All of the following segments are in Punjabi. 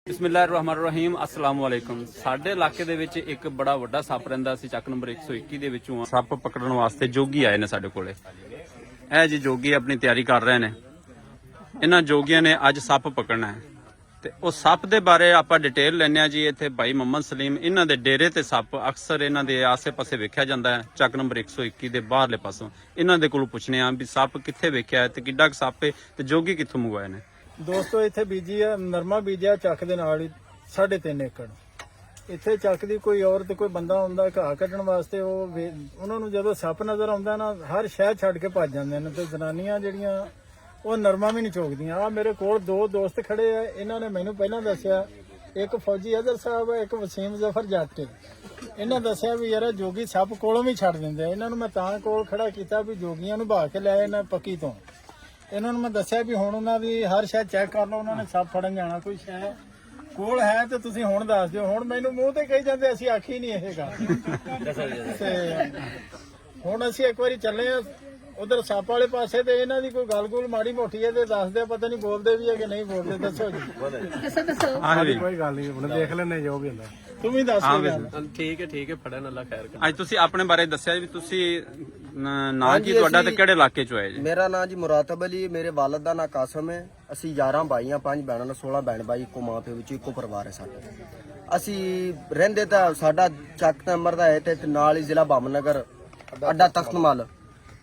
ਬਿਸਮਿਲ੍ਲਾਹਿਰਰਹਿਮਾਨਿਰਰਹੀਮ अस्सलाम वालेकुम। ਸਾਡੇ ਇਲਾਕੇ ਦੇ ਵਿੱਚ ਇੱਕ ਬੜਾ ਵੱਡਾ ਸੱਪ ਰਹਿੰਦਾ ਸੀ। ਚੱਕ ਨੰਬਰ 121 ਦੇ ਵਿੱਚੋਂ ਸੱਪ ਪਕੜਨ ਵਾਸਤੇ ਜੋਗੀ ਆਏ ਨੇ ਸਾਡੇ ਕੋਲੇ। ਇਹ ਜੀ ਜੋਗੀ ਆਪਣੀ ਤਿਆਰੀ ਕਰ ਰਹੇ ਨੇ। ਇਹਨਾਂ ਜੋਗੀਆਂ ਨੇ ਅੱਜ ਸੱਪ ਪਕੜਨਾ ਹੈ ਤੇ ਉਹ ਸੱਪ ਦੇ ਬਾਰੇ ਆਪਾਂ ਡਿਟੇਲ ਲੈਣੇ ਆ ਜੀ। ਇੱਥੇ ਭਾਈ ਮੁਹੰਮਦ ਸਲੀਮ ਇਹਨਾਂ ਦੇ ਡੇਰੇ ਤੇ ਸੱਪ ਅਕਸਰ ਇਹਨਾਂ ਦੇ ਆਸੇ-ਪਾਸੇ ਵੇਖਿਆ ਜਾਂਦਾ ਹੈ। ਚੱਕ ਨੰਬਰ 121 ਦੇ ਬਾਹਰਲੇ ਪਾਸੋਂ ਇਹਨਾਂ ਦੇ ਕੋਲੋਂ ਪੁੱਛਣੇ ਆ ਵੀ ਸੱਪ ਕਿੱਥੇ ਵੇਖਿਆ ਹੈ ਤੇ ਕਿੱਡਾ ਕੁ ਸੱਪ ਹੈ ਤੇ ਜੋਗੀ ਕਿੱਥੋਂ ਮੰਗਵਾਏ ਨੇ। ਦੋਸਤੋ ਇੱਥੇ ਬੀਜੀ ਆ ਨਰਮਾ ਬੀਜਿਆ ਚੱਕ ਦੇ ਨਾਲ ਹੀ 3.5 ਏਕੜ। ਇੱਥੇ ਚੱਕ ਦੀ ਕੋਈ ਔਰਤ ਕੋਈ ਬੰਦਾ ਹੁੰਦਾ ਘਾਹ ਕੱਢਣ ਵਾਸਤੇ ਉਹਨਾਂ ਨੂੰ ਜਦੋਂ ਸੱਪ ਨਜ਼ਰ ਆਉਂਦਾ ਨਾ ਹਰ ਸ਼ਹਿਰ ਛੱਡ ਕੇ ਭੱਜ ਜਾਂਦੇ ਨੇ ਤੇ ਜਨਾਨੀਆਂ ਜਿਹੜੀਆਂ ਉਹ ਨਰਮਾ ਵੀ ਨਹੀਂ ਚੋਕਦੀਆਂ। ਆ ਮੇਰੇ ਕੋਲ ਦੋ ਦੋਸਤ ਖੜੇ ਆ, ਇਹਨਾਂ ਨੇ ਮੈਨੂੰ ਪਹਿਲਾਂ ਦੱਸਿਆ, ਇੱਕ ਫੌਜੀ ਅਜ਼ਰ ਸਾਹਿਬ ਹੈ, ਇੱਕ ਵਸੀਮ ਜ਼ਫਰ ਜੱਟ। ਇਹਨਾਂ ਦੱਸਿਆ ਵੀ ਯਾਰ ਜੋਗੀ ਸੱਪ ਕੋਲੋਂ ਵੀ ਛੱਡ ਦਿੰਦੇ ਆ। ਇਹਨਾਂ ਨੂੰ ਮੈਂ ਤਾਂ ਕੋਲ ਖੜਾ ਕੀਤਾ ਵੀ ਜੋਗੀਆਂ ਨੂੰ ਭਾ ਕੇ ਲੈ ਇਹਨਾਂ ਪੱਕੀ ਤੋਂ। ਇਹਨਾਂ ਨੂੰ ਮੈਂ ਦੱਸਿਆ ਵੀ ਹੁਣ ਉਹਨਾਂ ਦੀ ਹਰ ਸ਼ੈ ਚੈੱਕ ਕਰ ਲਓ, ਉਹਨਾਂ ਨੇ ਸੱਪ ਫੜਨ ਜਾਣਾ ਕੋਈ ਸ਼ੈ ਕੋਲ ਹੈ ਤੇ ਤੁਸੀਂ ਹੁਣ ਦੱਸ ਦਿਓ। ਹੁਣ ਮੈਨੂੰ ਮੂੰਹ ਤੇ ਕਹੀ ਜਾਂਦੇ ਅਸੀਂ ਆਖੀ ਨਹੀਂ ਇਹ ਗੱਲ ਤੇ ਹੁਣ ਅਸੀਂ ਇੱਕ ਵਾਰੀ ਚੱਲੇ ਆ ਉਧਰ ਸੱਪ ਵਾਲੇ ਪਾਸੇ ਤੇ ਇਹਨਾਂ ਦੀ ਕੋਈ ਗੱਲ-ਗੁਲ ਮਾੜੀ ਮੋਟੀ ਹੈ ਤੇ ਦੱਸਦੇ ਪਤਾ ਨਹੀਂ ਬੋਲਦੇ ਵੀ ਹੈ ਕਿ ਨਹੀਂ ਬੋਲਦੇ। ਦੱਸੋ ਜੀ। ਕੋਈ ਗੱਲ ਨਹੀਂ, ਹੁਣ ਦੇਖ ਲੈਣੇ ਜੋ ਵੀ ਹੁੰਦਾ। ਤੂੰ ਵੀ ਦੱਸ ਠੀਕ ਹੈ ਫੜਨ ਅੱਲਾ ਖੈਰ ਅੱਜ ਤੁਸੀਂ ਆਪਣੇ ਬਾਰੇ ਦੱਸਿਆ ਵੀ ਤੁਸੀਂ ਨਾਂ ਕੀ ਤੁਹਾਡਾ ਤੇ ਕਿਹੜੇ ਇਲਾਕੇ ਚੋਂ ਆਏ ਜੀ? ਮੇਰਾ ਨਾਂ ਜੀ ਮੁਰਾਤਬ ਅਲੀ, ਮੇਰੇ ਵਾਲਦ ਦਾ ਨਾਂ ਕਾਸਮ ਹੈ। ਅਸੀਂ 11 ਭਾਈਆਂ, 5 ਭੈਣਾਂ ਨੇ, 16 ਭੈਣ ਭਾਈ, ਇੱਕੋ ਮਾਂ ਪਿਓ ਵਿੱਚ ਇੱਕੋ ਪਰਿਵਾਰ ਹੈ ਸਾਡਾ। ਅਸੀਂ ਰਹਿੰਦੇ ਤਾਂ ਸਾਡਾ ਚੱਕ ਨੰਬਰ ਦਾ ਹੈ ਤੇ ਨਾਲ ਹੀ ਜ਼ਿਲ੍ਹਾ ਬਾਮਨਗਰ ਅੱਡਾ ਤਖਤਮਲ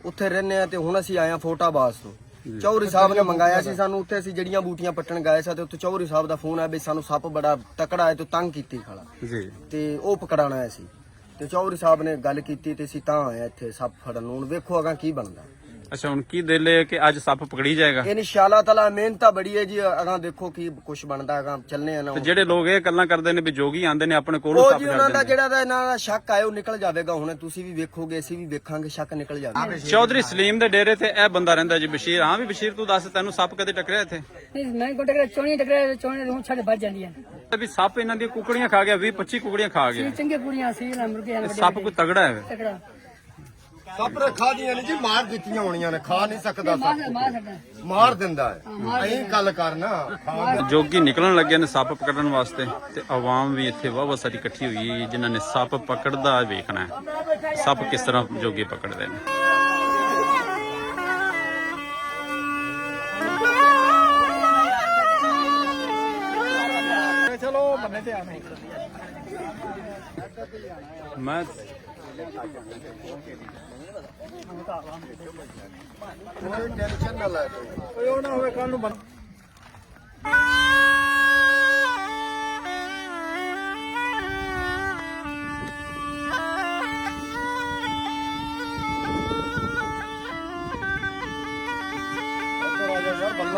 ਉੱਥੇ ਰਹਿੰਦੇ ਆ। ਤੇ ਹੁਣ ਅਸੀਂ ਆਏ ਆ ਫੋਟਾਬਾਜ਼ ਤੋਂ। ਚੌਧਰੀ ਸਾਹਿਬ ਨੇ ਮੰਗਾਇਆ ਸੀ ਸਾਨੂੰ, ਉੱਥੇ ਅਸੀਂ ਜੜੀਆਂ ਬੂਟੀਆਂ ਪੱਟਣ ਗਏ ਸੀ ਤੇ ਉੱਥੇ ਚੌਧਰੀ ਸਾਹਿਬ ਦਾ ਫੋਨ ਆਇਆ ਵੀ ਸਾਨੂੰ ਸੱਪ ਬੜਾ ਤਕੜਾ ਹੈ ਤੇ ਤੰਗ ਕੀਤੀ ਖੜਾ ਜੀ ਤੇ ਉਹ ਪਕੜਾਣਾ ਹੈ ਸੀ। ਤੇ ਚੌਧਰੀ ਸਾਹਿਬ ਨੇ ਗੱਲ ਕੀਤੀ ਤੇ ਅਸੀਂ ਤਾਂ ਆਏ ਇੱਥੇ ਸੱਪ ਫੜਨ ਨੂੰ। ਹੁਣ ਵੇਖੋ ਅਗਾਂ ਕੀ ਬਣਦਾ। ਅੱਛਾ ਹੁਣ ਕੀ ਦਿਲ ਹੈ ਕਿ ਅੱਜ ਸੱਪ ਪਕੜੀ ਜਾਏਗਾ? ਇਨਸ਼ਾਅੱਲਾ ਤਾਲਾ ਮਿਹਨਤ ਤਾਂ ਬੜੀ ਹੈ ਜੀ। ਅਗਾਂ ਦੇਖੋ ਕੀ ਕੁਛ ਬਣਦਾ। ਅਗਾਂ ਚੱਲਨੇ ਆ ਨਾ। ਤੇ ਜਿਹੜੇ ਲੋਕ ਇਹ ਗੱਲਾਂ ਕਰਦੇ ਨੇ ਵੀ ਜੋਗੀ ਆਂਦੇ ਨੇ ਆਪਣੇ ਕੋਲੋਂ ਉਹ ਸੱਪ ਜੀ ਉਹਨਾਂ ਦਾ ਛੱਡਦੇ ਨੇ, ਜਿਹੜਾ ਦਾ ਇਹਨਾਂ ਦਾ ਸ਼ੱਕ ਆਏ ਉਹ ਨਿਕਲ ਜਾਵੇਗਾ। ਹੁਣ ਤੁਸੀਂ ਵੀ ਵੇਖੋਗੇ, ਅਸੀਂ ਵੀ ਵੇਖਾਂਗੇ, ਸ਼ੱਕ ਨਿਕਲ ਜਾਵੇਗਾ। ਚੌਧਰੀ ਸਲੀਮ ਦੇ ਡੇਰੇ ਤੇ ਇਹ ਬੰਦਾ ਰਹਿੰਦਾ ਜੀ ਬਸ਼ੀਰ। ਹਾਂ ਵੀ ਬਸ਼ੀਰ ਤੂੰ ਦੱਸ ਤੈਨੂੰ ਸੱਪ ਕਦੇ ਟਕਰਿਆ ਇੱਥੇ? ਮੈਂ ਕੋ ਟਕਰਿਆ ਚੋਣੀ ਨੂੰ ਛੱਡ ਵੱਜ ਜਾਂਦੀਆਂ ਵੀ ਸੱਪ ਇਹਨਾਂ ਦੀਆਂ ਕੁਕੜੀਆਂ ਖਾ ਗਿਆ, 20-25 ਕੁਕੜੀਆਂ ਖਾ ਗਿਆ। ਚੰਗੇ ਕੁੜੀਆਂ ਸੀ ਨਾ ਮੁਰਗੇ ਇਹ ਸੱਪ ਕੋਈ ਤਗੜਾ ਹੈ? ਟਕੜਾ ਸੱਪ ਖਾ ਦੀਆਂ ਨੇ ਜੀ, ਮਾਰ ਦਿੱਤੀਆਂ ਹੋਣੀਆਂ ਨੇ। ਖਾ ਨਹੀਂ ਸਕਦਾ ਮਾਰ ਸਕਦਾ ਮਾਰ ਦਿੰਦਾ ਹੈ। ਐਂ ਗੱਲ ਕਰਨਾ। ਜੋਗੀ ਨਿਕਲਣ ਲੱਗੇ ਨੇ ਸੱਪ ਪਕੜਨ ਵਾਸਤੇ ਤੇ ਆਵਾਮ ਵੀ ਇੱਥੇ ਵਾਹ ਸਾਰੀ ਇਕੱਠੀ ਹੋਈ ਹੈ ਜਿਨ੍ਹਾਂ ਨੇ ਸੱਪ ਪਕੜਦਾ ਵੇਖਣਾ ਹੈ। ਸੱਪ ਕਿਸ ਤਰ੍ਹਾਂ ਜੋਗੀ ਪਕੜਦੇ ਨੇ। ਚਲੋ ਬੰਨੇ ਤੇ ਆਵੇਂ ਮੈਂ ਕੋਈ ਟੈਨਸ਼ਨ ਨਾ ਲੈ। ਕੋਈ ਉਹ ਨਾ ਹੋਵੇ ਕੱਲ ਨੂੰ ਬੱਲਾ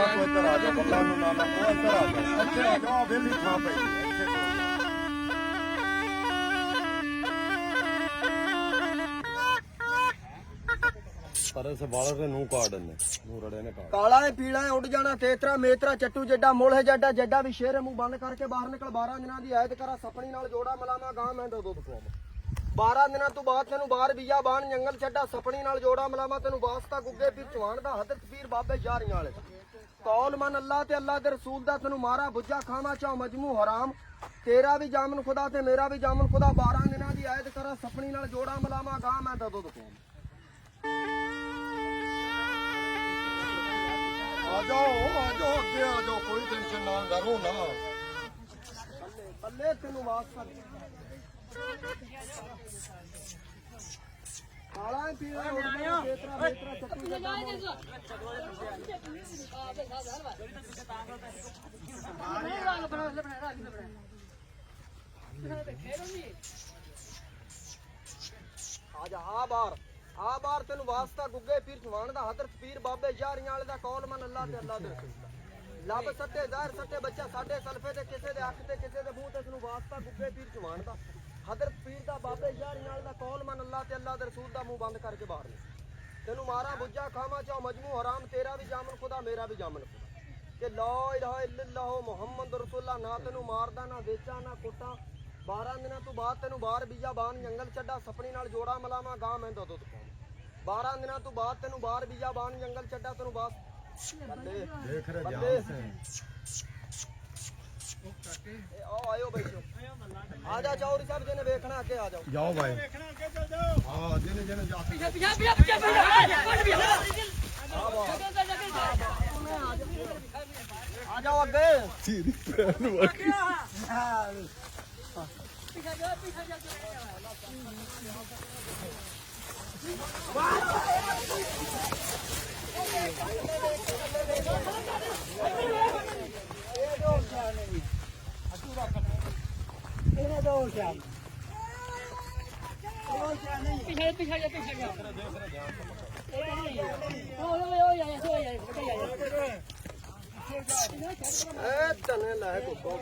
ਤੋਂ ਇੱਧਰ ਆ ਜਾ। ਬੱਲਾ ਨੂੰ ਨਾ ਉਹ ਇੱਧਰ ਆ ਜਾ। ਇੱਥੇ ਆ ਜਾ। ਵੇਲੀ ਥਾਂ ਪਈ ਪਰ ਇਸ ਬਾਲਰ ਦੇ ਨੂੰ ਕਾੜ ਨੇ ਨੂੰ ਰੜੇ ਨੇ ਕਾੜ। ਕਾਲਾ ਹੈ ਪੀਲਾ ਹੈ ਉੱਡ ਜਾਣਾ ਤੇਤਰਾ ਮੇਤਰਾ ਚੱਟੂ ਜੱਡਾ ਮੁੱਲ ਹੈ ਜੱਡਾ ਜੱਡਾ ਵੀ ਸ਼ੇਰ ਮੂੰਹ ਬੰਦ ਕਰਕੇ ਬਾਹਰ ਨਿਕਲ। 12 ਦਿਨਾਂ ਦੀ ਆਇਤ ਕਰਾ ਸਪਣੀ ਨਾਲ ਜੋੜਾ ਮਲਾਮਾ ਗਾਂ ਮੈਂ ਦੋ ਪਵਾਵਾਂ। 12 ਦਿਨਾਂ ਤੋਂ ਬਾਅਦ ਤੈਨੂੰ ਬਾਹਰ ਬੀਜਾ ਬਾਣ ਜੰਗਲ ਛੱਡਾ ਸਪਣੀ ਨਾਲ ਜੋੜਾ ਮਲਾਮਾ ਤੈਨੂੰ ਵਾਸਤਾ ਗੁੱਗੇ ਪੀਰ ਚਵਾਨ ਦਾ ਹਜ਼ਰਤ ਪੀਰ ਬਾਬੇ ਜਾਰੀਆਂ ਵਾਲੇ ਕੌਲ ਮਨ ਅੱਲਾ ਤੇ ਅੱਲਾ ਦੇ ਰਸੂਲ ਦਾ ਤੈਨੂੰ ਮਾਰਾ ਬੁੱਝਾ ਖਾਵਾ ਚਾਹ ਮਜਮੂ ਹਰਾਮ ਤੇਰਾ ਵੀ ਜਾਮਨ ਖੁਦਾ ਤੇ ਮੇਰਾ ਵੀ ਜਾਮਨ ਖੁਦਾ। 12 ਦਿਨਾਂ ਦੀ ਆਇਤ ਕਰਾ ਸਪਣੀ ਨਾਲ ਜੋੜਾ ਮਲਾਮਾ ਗਾਂ ਮੈਂ ਦੋ ਪਵਾਵਾਂ। ਆ ਜਾਓ ਅੱਗੇ ਆ ਜਾਓ। ਕੋਈ ਟੈਨਸ਼ਨ ਨਾ ਡਰੋ ਨਾ। ਬੱਲੇ ਤੈਨੂੰ ਵਾਸਤਾ ਕਾਲਾ ਪੀਲਾ ਤੇਤਰਾ ਮੇਤਰਾ ਚੱਟੂ ਜੱਡਾ ਆ ਜਾ। ਆ ਬਾਰ ਤੈਨੂੰ ਵਾਸਤਾ ਗੁੱਗੇ ਪੀਰ ਚਵਾਨ ਦਾ ਹਜ਼ਰਤ ਪੀਰ ਬਾਬੇ ਜਾਰੀਆਂ ਵਾਲੇ ਦਾ ਕੌਲ ਮਨ ਅੱਲਾ ਤੇ ਅੱਲਾ ਦੇ ਲੱਭ ਸੱਟੇ ਜ਼ਾਹਿਰ ਸੱਟੇ ਬੱਚਾ ਸਾਡੇ ਸਲਫੇ ਤੇ ਕਿਸੇ ਦੇ ਅੱਖ ਤੇ ਕਿਸੇ ਦੇ ਮੂੰਹ ਤੇ ਤੈਨੂੰ ਵਾਸਤਾ ਗੁੱਗੇ ਪੀਰ ਚਵਾਨ ਦਾ ਹਜ਼ਰਤ ਪੀਰ ਦਾ ਬਾਬੇ ਜਾਰੀਆਂ ਵਾਲੇ ਦਾ ਕੌਲ ਮਨ ਅੱਲਾ ਤੇ ਅੱਲਾ ਦੇ ਰਸੂਲ ਦਾ ਮੂੰਹ ਬੰਦ ਕਰਕੇ ਬਾਹਰ ਨੇ ਤੈਨੂੰ ਮਾਰਾ ਬੁੱਝਾ ਖਾਵਾ ਚਾਹ ਮਜਮੂ ਹਰਾਮ ਤੇਰਾ ਵੀ ਜਾਮਨ ਖੁਦਾ ਮੇਰਾ ਵੀ ਜਾਮਨ ਖੁਦਾ ਕਿ ਲਾ ਇਲਾਹਾ ਇल्लल्लाह ਮੁਹੰਮਦ ਰਸੂਲullah। ਨਾ ਤੈਨੂੰ ਮਾਰਦਾ ਨਾ ਵੇਚਾ ਨਾ ਕੁੱਟਾਂ। 12 ਦਿਨਾਂ ਤੋਂ ਬਾਅਦ ਤੈਨੂੰ ਬਾਹਰ ਬੀਜਾ ਬਾਣ ਜੰਗਲ ਛੱਡਾ ਸਪਣੀ ਨਾਲ ਜੋੜਾ ਮਲਾਵਾ ਗਾਂ ਮੈਂ ਦੁੱਧ ਪਾਵਾਂ। 12 ਦਿਨਾਂ ਤੋਂ ਬਾਅਦ ਤੈਨੂੰ ਬਾਹਰ ਬੀਜਾ ਬਾਣ ਜੰਗਲ ਛੱਡਾ ਤੈਨੂੰ ਬਾਸ ਬੱਲੇ ਦੇਖ ਰਿਹਾ आओ आयो बैठो आ जा चौधरी साहब जी ने देखना आगे आ जाओ ਜਾਓ ਭਾਈ ਹਾਂ ਜਿਹਨੇ ਜਿਹਨੇ ਜਾ आ जाओ आगे तने लाए गुब्बो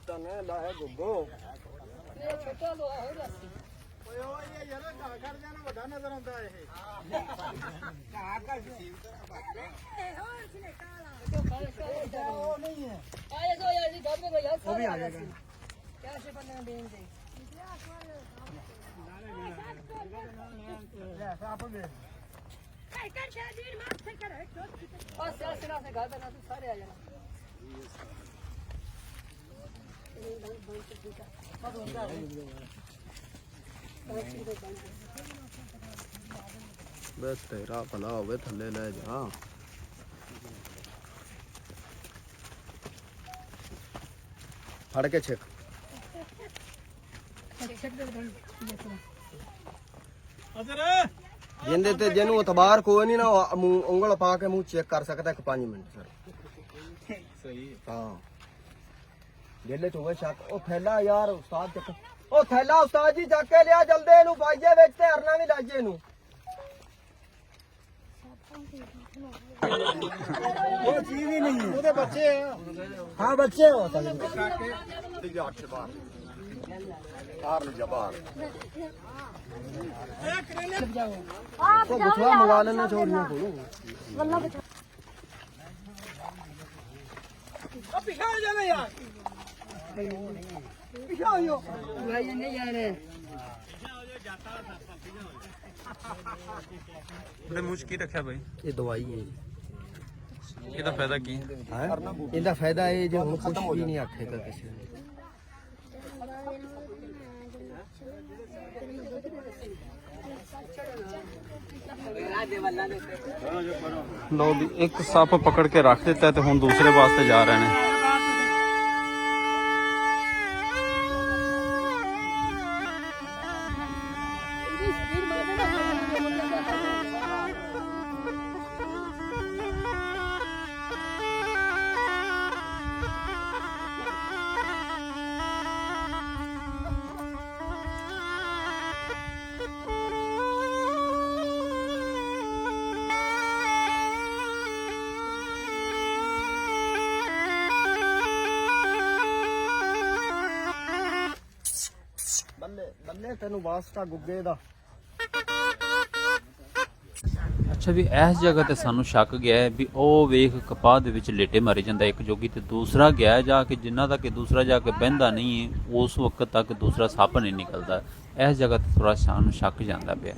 तने लाए गुब्बो ਓਏ ਓਏ ਇਹ ਯਾਰ ਘਾਹ ਖੜ ਜਾਣਾ ਵੱਡਾ ਨਜ਼ਰ ਆਉਂਦਾ ਇਹ ਉਹ ਨਹੀਂ ਹੈ वो भी आ जाएगा क्या से बनने में बेन दे बस यार सिरा से घर बना तू सारे आ जाना बस तेरा भला होवे थल्ले ले जा फड़ के छेक जिंदे ते जिन्हों इतबार कोई नहीं ना उंगल पा के मुंह चेक कर सकता है 5 मिनट सर सही हाँ जेले च होवे शक ओ थैला यार उस्ताद चक ओ थैला उस्ताद जी चक के लिया जल्दी इनू पाइए विच ते हरना भी लाइए इनू ਉਹ ਚੀਜ਼ ਹੀ ਨਹੀਂ ਹੈ ਉਹਦੇ ਬੱਚੇ ਆ हाँ बच्चे हो सकते 8 बार बाहर ले जा बाहर तो बुछवा मंगा लेना छोरियों को भाई नहीं आ रहे ਉਹਦੇ ਮੂੰਹ 'ਚ ਕੀ ਰੱਖਿਆ ਬਾਈ ये दवाई है ਇਹਦਾ ਫਾਇਦਾ ਕੀ इनका फायदा है जो हम कुछ भी नहीं आखेगा किसी ने ਲੋ ਵੀ ਇੱਕ ਸੱਪ ਪਕੜ ਕੇ ਰੱਖ ਦਿੱਤਾ ਤੇ ਹੁਣ ਦੂਸਰੇ ਵਾਸਤੇ ਜਾ ਰਹੇ ਨੇ बल्ले बल्ले तेन वास्ता गुग्गे दा ਅੱਛਾ ਵੀ ਇਸ ਜਗ੍ਹਾ ਤੇ ਸਾਨੂੰ ਸ਼ੱਕ ਗਿਆ ਹੈ ਵੀ ਉਹ ਵੇਖ ਕਪਾਹ ਦੇ ਵਿੱਚ ਲੇਟੇ ਮਾਰੇ ਜਾਂਦਾ ਇੱਕ ਜੋਗੀ ਤੇ ਦੂਸਰਾ ਗਿਆ ਜਾ ਕੇ ਜਿੰਨਾ ਤੱਕ ਦੂਸਰਾ ਜਾ ਕੇ ਬਹਿੰਦਾ ਨਹੀਂ ਹੈ ਉਸ ਵਕਤ ਤੱਕ ਦੂਸਰਾ ਸੱਪ ਨਹੀਂ ਨਿਕਲਦਾ ਇਸ ਜਗ੍ਹਾ ਤੇ ਥੋੜਾ ਸਾਨੂੰ ਸ਼ੱਕ ਜਾਂਦਾ ਪਿਆ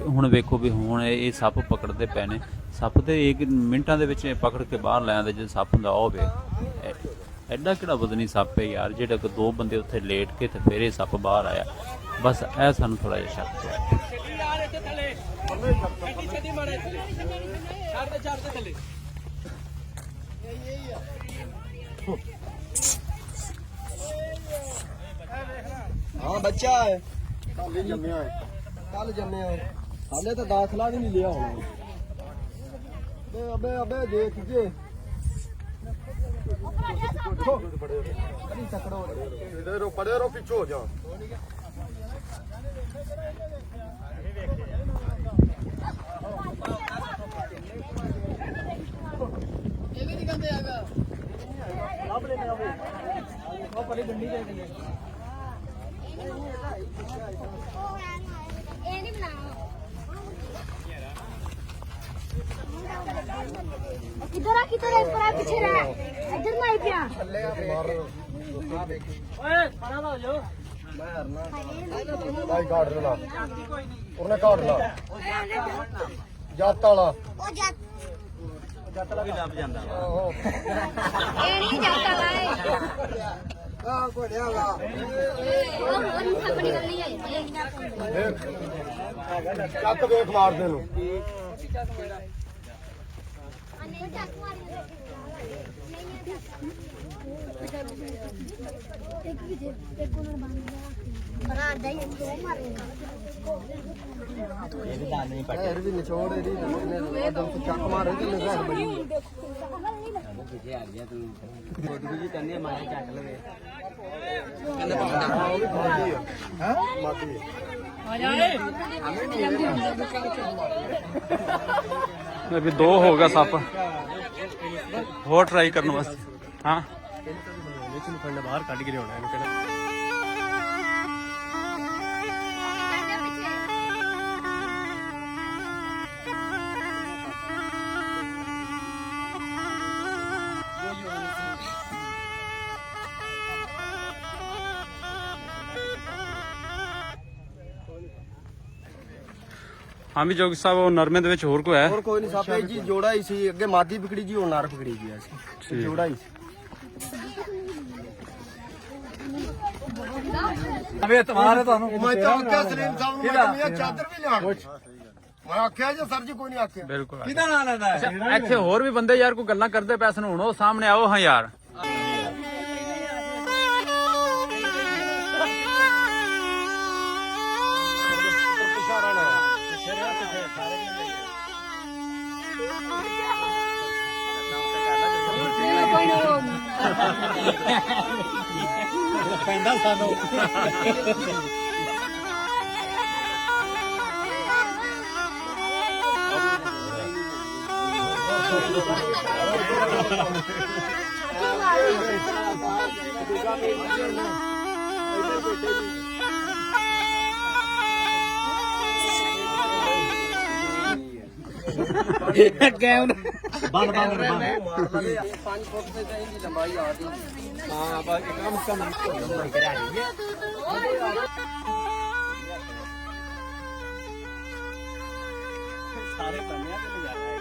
ਹੁਣ ਵੇਖੋ ਵੀ ਹੁਣ ਇਹ ਸੱਪ ਪਕੜਦੇ ਪਏ ਨੇ ਸੱਪ ਤੇ 1 ਮਿੰਟਾਂ ਦੇ ਵਿੱਚ ਪਕੜ ਕੇ ਬਾਹਰ ਲੈ ਆਉਂਦੇ ਜੇ ਸੱਪ ਹੁੰਦਾ ਉਹ ਵੇ ਐਡਾ ਕਿਹੜਾ ਵਜ਼ਨੀ ਸੱਪ ਹੈ ਯਾਰ ਜਿਹੜਾ ਕਿ 2 ਬੰਦੇ ਉੱਥੇ ਲੇਟ ਕੇ ਤੇ ਫਿਰ ਇਹ ਸੱਪ ਬਾਹਰ ਆਇਆ ਬਸ ਇਹ ਸਾਨੂੰ ਥੋੜਾ ਜਿਹਾ ਸ਼ੱਕ ਪਿਆ हाँ बच्चा है कल जम्मिया है कल जम्मिया है हाले तो दाखला भी नहीं लिया होना अबे अबे अबे देखिए पड़े रहो पीछे हो जाओ इधर आ किधर है पर पीछे रहा इधर में आई पिया ओए खड़ा हो जाओ मैं हरना भाई काट ला उन्हें काट ला ਜੱਟ ਵਾਲਾ ਉਹ ਜੱਟ ਵੀ ਲੱਭ ਜਾਂਦਾ ਇਹ ਨਹੀਂ ਜਾਤਾ ਲਾਏ ਆ ਘੋੜਿਆ ਵਾ ਉਹ ਆਪਣੀ ਗੱਲ ਨਹੀਂ ਆਈ ਚੱਕ ਵੇਖ ਮਾਰਦੇ ਨੂੰ ਨਹੀਂ ਚੱਕ ਮਾਰੀ ਇੱਕ ਵੀ ਜੇ ਇੱਕ ਉਹਨਾਂ ਬੰਦ ਬਣਾ ਦੇ ਦੋ ਮਾਰੇ ਪੈਰ ਵੀ ਨਿਚੋੜ ਇਹਦੀ ਨੇ ਦਮ ਤੋਂ ਚੱਕ ਮਾਰੇ ਤੇ ਨਿਗਾਹ ਬੜੀ ਮੈਂ ਵੀ 2 ਹੋ ਗਿਆ ਸੱਪ ਹੋਰ ਟਰਾਈ ਕਰਨ ਵਾਸਤੇ ਹਾਂ ਬਾਹਰ ਕੱਢ ਕੇ ਲਿਆਉਣਾ ਇਹਨੂੰ ਕਿਹੜਾ ਹਾਂ ਵੀ ਜੋਗੀ ਸਾਹਿਬ ਉਹ ਨਰਮੇ ਦੇ ਵਿੱਚ ਹੋਰ ਕੋਈ ਹੈ ਹੋਰ ਕੋਈ ਨਹੀਂ ਸਾਪੇ ਜੀ ਜੋੜਾ ਹੀ ਸੀ ਅੱਗੇ ਮਾਦੀ ਵਿਕੜੀ ਜੀ ਹੁਣ ਨਰ ਵਿਕੜੀ ਜੀ ਐਸੀ ਜੋੜਾ ਹੀ ਸੀ ਅਬੇ ਤੁਹਾਰੇ ਤੁਹਾਨੂੰ ਮੈਂ ਤਾਂ ਆਖਿਆ ਸਲੀਮ ਸਾਹਿਬ ਨੂੰ ਮੈਂ ਕਿਹਾ ਚਾਦਰ ਵੀ ਲਿਆਣ ਮੈਂ ਆਖਿਆ ਜੇ ਸਰ ਜੀ ਕੋਈ ਨਹੀਂ ਆਖਿਆ ਬਿਲਕੁਲ ਕਿਹਦਾ ਨਾਂ ਲੈਂਦਾ ਅੱਛਾ, ਇੱਥੇ ਹੋਰ ਵੀ ਬੰਦੇ ਯਾਰ ਕੋਈ ਗੱਲਾਂ ਕਰਦੇ ਪਏ ਸਨ ਹੁਣ ਉਹ ਸਾਹਮਣੇ ਆਓ ਹਾਂ ਯਾਰ ਪੈਂਦਾ ਸਾਨੂੰ ਬੰਦ ਮਾਰ ਲਵੇ 5 ਫੁੱਟ ਤੇ ਇਹਦੀ ਲੰਬਾਈ ਆ ਗਈ ਹਾਂ ਬਸ ਕਮ ਕਮ ਸਾਰੇ ਪੰਨਿਆਂ ਤੇ ਨਜ਼ਾਰਾ ਹੈ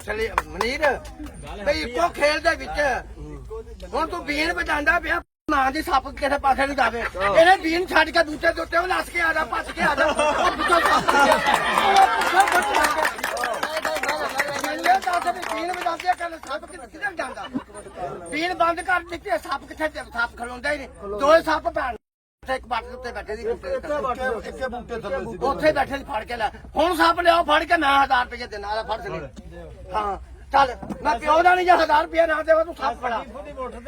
ਚਲੇ ਮਨੀਰ ਬਈ ਇੱਕੋ ਖੇਲ ਦੇ ਵਿੱਚ ਹੁਣ ਤੂੰ ਬੀਨ ਵਜਾਉਂਦਾ ਪਿਆ ਮਾਂ ਦੀ ਸੱਪ ਕਿਸੇ ਪਾਸੇ ਨੂੰ ਜਾਵੇ ਇਹਨੇ ਬੀਨ ਛੱਡ ਕੇ ਦੂਜੇ ਦੇ ਉੱਤੇ ਉਹ ਨੱਸ ਕੇ ਆ ਜਾ ਭੱਜ ਕੇ ਆ ਜਾ ਬੀਨ ਵਜਾਉਂਦੇ ਕਹਿੰਦੇ ਸੱਪ ਕਿੱਥੇ ਜਾਂਦਾ ਬੀਨ ਬੰਦ ਕਰ ਦਿੱਤੀ ਸੱਪ ਕਿੱਥੇ ਸੱਪ ਖਲੋਂਦਾ ਹੀ ਨਹੀਂ ਦੋਏ ਸੱਪ ਭੈਣ ਇੱਕ ਬੱਟ ਉੱਤੇ ਬੈਠੇ ਸੀ ਇੱਕੇ ਬੂਟੇ ਥੱਲੇ ਸੀ ਉੱਥੇ ਬੈਠੇ ਸੀ ਫੜ ਕੇ ਲੈ ਹੁਣ ਸੱਪ ਲਿਆਓ ਫੜ ਕੇ ਮੈਂ 1000 ਰੁਪਏ ਦੇਣਾ ਆ ਫੜ ਲੈ ਹਾਂ ਚੱਲ ਮੈਂ ਪਿਓ ਦਾ ਨਹੀਂ ਜੇ 1000 ਰੁਪਏ ਨਾ ਦੇਵਾ ਤੂੰ ਸੱਪ ਫੜਾ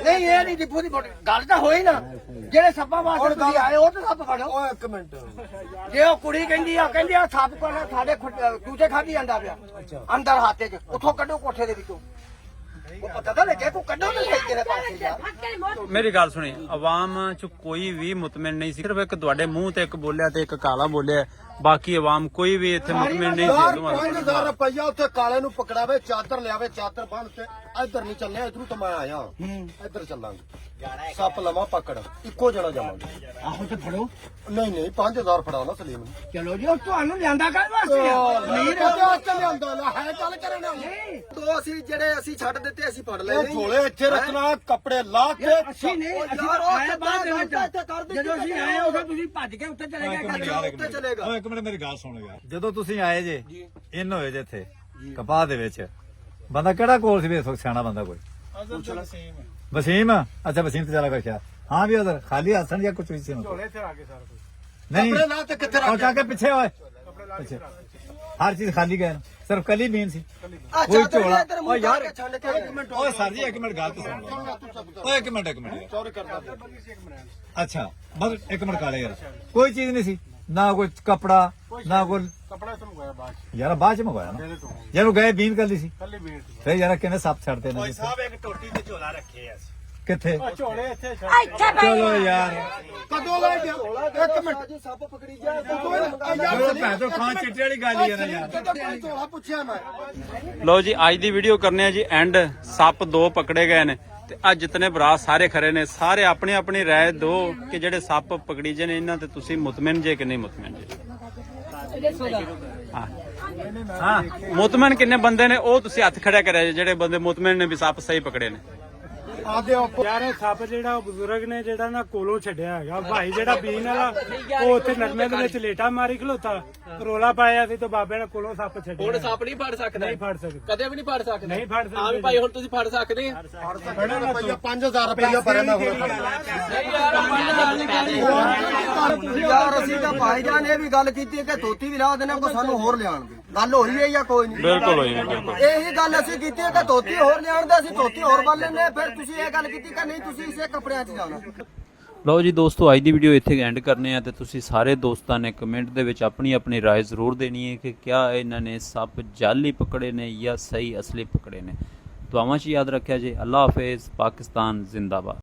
ਨਹੀਂ ਇਹ ਨਹੀਂ ਡਿਪੂ ਦੀ ਵੋਟ ਗੱਲ ਤਾਂ ਹੋਈ ਨਾ ਜਿਹੜੇ ਸੱਪਾਂ ਵਾਸਤੇ ਤੁਸੀਂ ਆਏ ਉਹ ਤਾਂ ਸੱਪ ਫੜੋ ਓਏ ਇੱਕ ਮਿੰਟ ਜੇ ਉਹ ਕੁੜੀ ਕਹਿੰਦੀ ਆ ਸੱਪ ਕੋਲ ਸਾਡੇ ਦੂਜੇ ਖਾਧੀ ਜਾਂਦਾ ਪਿਆ ਅੰਦਰ ਹਾਤੇ 'ਚ ਉੱਥੋਂ ਕੱਢੋ ਕੋਠੇ ਦੇ ਵਿੱਚੋਂ ਉਹ ਪਤਾ ਤਾਂ ਲੱਗੇ ਕੋ ਕੱਢੋ ਤਾਂ ਸਹੀ ਕਿਹੜੇ ਪਾਸੇ ਜਾ ਮੇਰੀ ਗੱਲ ਸੁਣੀ ਆਵਾਮ ਚ ਕੋਈ ਵੀ ਮੁਤਮਿਨ ਨਹੀਂ ਸੀ ਸਿਰਫ ਇੱਕ ਤੁਹਾਡੇ ਮੂੰਹ ਤੇ ਇੱਕ ਬੋਲਿਆ ਤੇ ਇੱਕ ਕਾਲਾ ਬੋਲਿਆ ਬਾਕੀ ਆਵਾਮ ਕੋਈ ਵੀ ਇੱਥੇ ਮੁਤਮਿਨ ਨਹੀਂ ਸੀ 5000 ਰੁਪਇਆ ਉੱਥੇ ਕਾਲੇ ਨੂੰ ਪਕੜਾਵੇ ਚਾਦਰ ਲਿਆਵੇ ਚਾਦਰ ਬੰਨ ਕੇ ਇੱਧਰ ਨਹੀਂ ਚੱਲਿਆ ਇਧਰੋਂ ਤਾਂ ਮੈਂ ਆਇਆ ਇੱਧਰ ਚੱਲਾਂਗੇ ਸੱਪ ਲਵਾਂ ਪਕੜ ਇੱਕੋ ਜਣਾ ਜਾਵਾਂਗੇ ਆਹੋ ਤੇ ਫੜੋ ਨਹੀਂ 5000 ਫੜਾ ਨਾ ਸਲੀਮ ਨੂੰ ਚਲੋ ਜੀ ਉਹ ਤੁਹਾਨੂੰ ਲਿਆਂਦਾ ਕਰ ਵਾਸਤੇ ਨੀਰ ਵਾਸਤੇ ਲਿਆਂਦਾ ਲੈ ਹੈ ਗੱਲ ਕਰਨ ਦੋ ਅਸੀਂ ਜਿਹੜੇ ਅਸੀਂ ਛੱਡ ਦਿੱਤੇ ਅਸੀਂ ਫੜ ਲਏ ਇਹ ਝੋਲੇ ਇੱਥੇ ਰੱਖਣਾ ਕੱਪੜੇ ਲਾ ਕੇ ਅਸੀਂ ਨਹੀਂ ਅਸੀਂ ਆਏ ਬਾਅਦ ਦੇ ਵਿੱਚ ਜਦੋਂ ਅਸੀਂ ਆਏ ਉਦੋਂ ਤੁਸੀਂ ਭੱਜ ਕੇ ਉੱਥੇ ਚਲੇ ਗਏ ਉੱਥੇ ਚਲੇਗਾ ਓਏ ਇੱਕ ਮਿੰਟ ਮੇਰੀ ਗੱਲ ਸੁਣੋ ਯਾਰ ਜਦੋਂ ਤੁਸੀਂ ਆਏ ਜੇ ਇਨ ਹੋਏ ਜੇ ਇੱਥੇ ਕਪਾਹ ਦੇ ਵਿੱਚ ਬੰਦਾ ਕਿਹੜਾ ਕੋਲ ਸੀ ਵੇ ਸਿਆਣਾ ਬੰਦਾ ਕੋਈ ਵਸੀਮ ਅੱਛਾ ਵਸੀਮ ਤੇ ਚਲਾ ਗਿਆ ਹਾਂ ਵੀ ਉਧਰ ਖਾਲੀ ਹੱਸਣ ਜਾਂ ਕੁਝ ਵੀ ਸੀ ਇੱਥੇ ਆ ਗਏ ਸਾਰਾ ਕੁਝ ਨਹੀਂ ਕੱਪੜੇ ਲਾ ਤੇ ਕਿੱਥੇ ਉਹ ਰੱਖ ਜਾ ਕੇ ਪਿੱਛੇ ਹੋਏ ਪਿੱਛੇ ਹਰ ਚੀਜ਼ ਖਾਲੀ ਗਏ ਸਿਰਫ ਕਲੀ ਬੀਨ ਸੀ ਅੱਛਾ ਕੋਈ ਤੇ ਝੋਲਾ ਇੱਧਰ ਓ ਮੂੰਹ ਯਾਰ ਕਰਕੇ ਛੱਡ ਕੇ ਇੱਕ ਮਿੰਟ ਓਏ ਸਰ ਜੀ ਇੱਕ ਮਿੰਟ ਗੱਲ ਤਾਂ ਸੁਣ ਲਓ ਓਏ ਇੱਕ ਮਿੰਟ ਚੋਰੀ ਕਰਦਾ ਅੱਛਾ ਬਸ ਇੱਕ ਮਿੰਟ ਕਾਲੇ ਯਾਰ ਕੋਈ ਚੀਜ਼ ਨਹੀਂ ਸੀ ਨਾ ਕੋਈ ਕੱਪੜਾ ਨਾ ਕੋਈ ਕਪੜਾ ਤੋਂ ਮੰਗਾਇਆ ਬਾਅਦ ਯਾਰ ਬਾਅਦ ਚ ਮੰਗਵਾਇਆ ਨਾ ਜਦੋਂ ਗਏ ਬੀਨ ਕੱਲੀ ਸੀ ਕੱਲੀ ਬੀੜ ਫੇਰ ਯਾਰ ਕਿਹਨੇ ਸੱਪ ਛੱਡਦੇ ਨੇ ਇੱਕ ਟੋਟੀ ਤੇ ਝੋਲਾ ਰੱਖੇ ਆ ਕਿੱਥੇ ਝੋਲੇ ਇੱਥੇ ਚਲੋ ਯਾਰ ਕਦੋਂ ਲੈ ਗਿਆ ਇੱਕ ਮਿੰਟ ਜੀ ਸੱਪ ਪਕੜੀ ਜਾ ਜਦੋਂ ਭੈਣ ਤੋਂ ਖਾਂ ਚਿੱਟੇ ਵਾਲੀ ਗੱਲ ਹੀ ਹੈ ਨਾ ਯਾਰ ਜਦੋਂ ਕੋਈ ਝੋਲਾ ਪੁੱਛਿਆ ਮੈਂ ਲਓ ਜੀ ਅੱਜ ਦੀ ਵੀਡੀਓ ਕਰਨੇ ਆ ਜੀ ਐਂਡ ਸੱਪ 2 ਪਕੜੇ ਗਏ ਨੇ ਤੇ ਆ ਜਿਤਨੇ ਭਰਾ ਸਾਰੇ ਖੜੇ ਨੇ ਸਾਰੇ ਆਪਣੀ ਆਪਣੀ ਰਾਏ ਦੋ ਕਿ ਜਿਹੜੇ ਸੱਪ ਪਕੜੀ ਜੇ ਨੇ ਇਹਨਾਂ ਤੇ ਤੁਸੀਂ ਮੁਤਮਿਨ ਜੇ ਕਿ ਨਹੀਂ ਮੁਤਮਿਨ ਜੇ ਹਾਂ ਮੁਤਮਿਨ ਕਿੰਨੇ ਬੰਦੇ ਨੇ ਉਹ ਤੁਸੀਂ ਹੱਥ ਖੜਾ ਕਰਿਆ ਜੇ ਜਿਹੜੇ ਬੰਦੇ ਮੁਤਮਿਨ ਨੇ ਵੀ ਸੱਪ ਸਹੀ ਪਕੜੇ ਨੇ ਆਦੇ ਯਾਰ ਇਹ ਸੱਪ ਜਿਹੜਾ ਉਹ ਬਜ਼ੁਰਗ ਨੇ ਜਿਹੜਾ ਨਾ ਕੋਲੋਂ ਛੱਡਿਆ ਹੈਗਾ ਭਾਈ ਜਿਹੜਾ ਬੀਨ ਵਾਲਾ ਉਹ ਉੱਥੇ ਨਰਮੇ ਦੇ ਵਿੱਚ ਲੇਟਾ ਮਾਰੀ ਖਲੋਤਾ ਰੋਲਾ ਪਾਇਆ ਸੀ ਤੇ ਬਾਬੇ ਨੇ ਕੋਲੋਂ ਸੱਪ ਛੱਡਿਆ ਹੁਣ ਸੱਪ ਨਹੀਂ ਫੜ ਸਕਦਾ ਨਹੀਂ ਫੜ ਸਕਦੇ ਕਦੇ ਵੀ ਨਹੀਂ ਫੜ ਸਕਦੇ ਨਹੀਂ ਫੜ ਸਕਦੇ ਹਾਂ ਵੀ ਭਾਈ ਹੁਣ ਤੁਸੀਂ ਫੜ ਸਕਦੇ ਆ ਰੁਪਈਆ 5000 ਰੁਪਈਆ ਭਰੇ ਮੈਂ ਹੁਣ ਯਾਰ ਅਸੀਂ ਤਾਂ ਭਾਈਜਾਨ ਇਹ ਵੀ ਗੱਲ ਕੀਤੀ ਕਿ ਧੋਤੀ ਵੀ ਲਾ ਦੇਣਾ ਕੋ ਸਾਨੂੰ ਹੋਰ ਲਿਆਣ ਦੇ ਗੱਲ ਹੋਈ ਹੈ ਜਾਂ ਕੋਈ ਨਹੀਂ ਬਿਲਕੁਲ ਹੋਈ ਬਿਲਕੁਲ ਇਹੀ ਗੱਲ ਅਸੀਂ ਕੀਤੀ ਹੈ ਕਿ ਧੋਤੀ ਹੋਰ ਲਿਆਣ ਦੇ ਅਸੀਂ ਧੋਤੀ ਹੋਰ ਬੰਨ ਲੈਂਦੇ ਫਿਰ ਤੁਸੀਂ ਇਹ ਗੱਲ ਕੀਤੀ ਕਿ ਨਹੀਂ ਤੁਸੀਂ ਇਸੇ ਕੱਪੜਿਆਂ 'ਚ ਜਾਣਾ ਲਓ ਜੀ ਦੋਸਤੋ ਅੱਜ ਦੀ ਵੀਡੀਓ ਇੱਥੇ ਐਂਡ ਕਰਨੇ ਆ ਤੇ ਤੁਸੀਂ ਸਾਰੇ ਦੋਸਤਾਂ ਨੇ ਕਮੈਂਟ ਦੇ ਵਿੱਚ ਆਪਣੀ ਆਪਣੀ ਰਾਏ ਜ਼ਰੂਰ ਦੇਣੀ ਹੈ ਕਿ ਕਿਆ ਇਹਨਾਂ ਨੇ ਸੱਪ ਜਾਲੀ ਪਕੜੇ ਨੇ ਜਾਂ ਸਹੀ ਅਸਲੀ ਪਕੜੇ ਨੇ ਦੁਆਵਾਂ 'ਚ ਯਾਦ ਰੱਖਿਆ ਜੀ ਅੱਲਾ ਹਾਫਿਜ਼ ਪਾਕਿਸਤਾਨ ਜ਼ਿੰਦਾਬਾਦ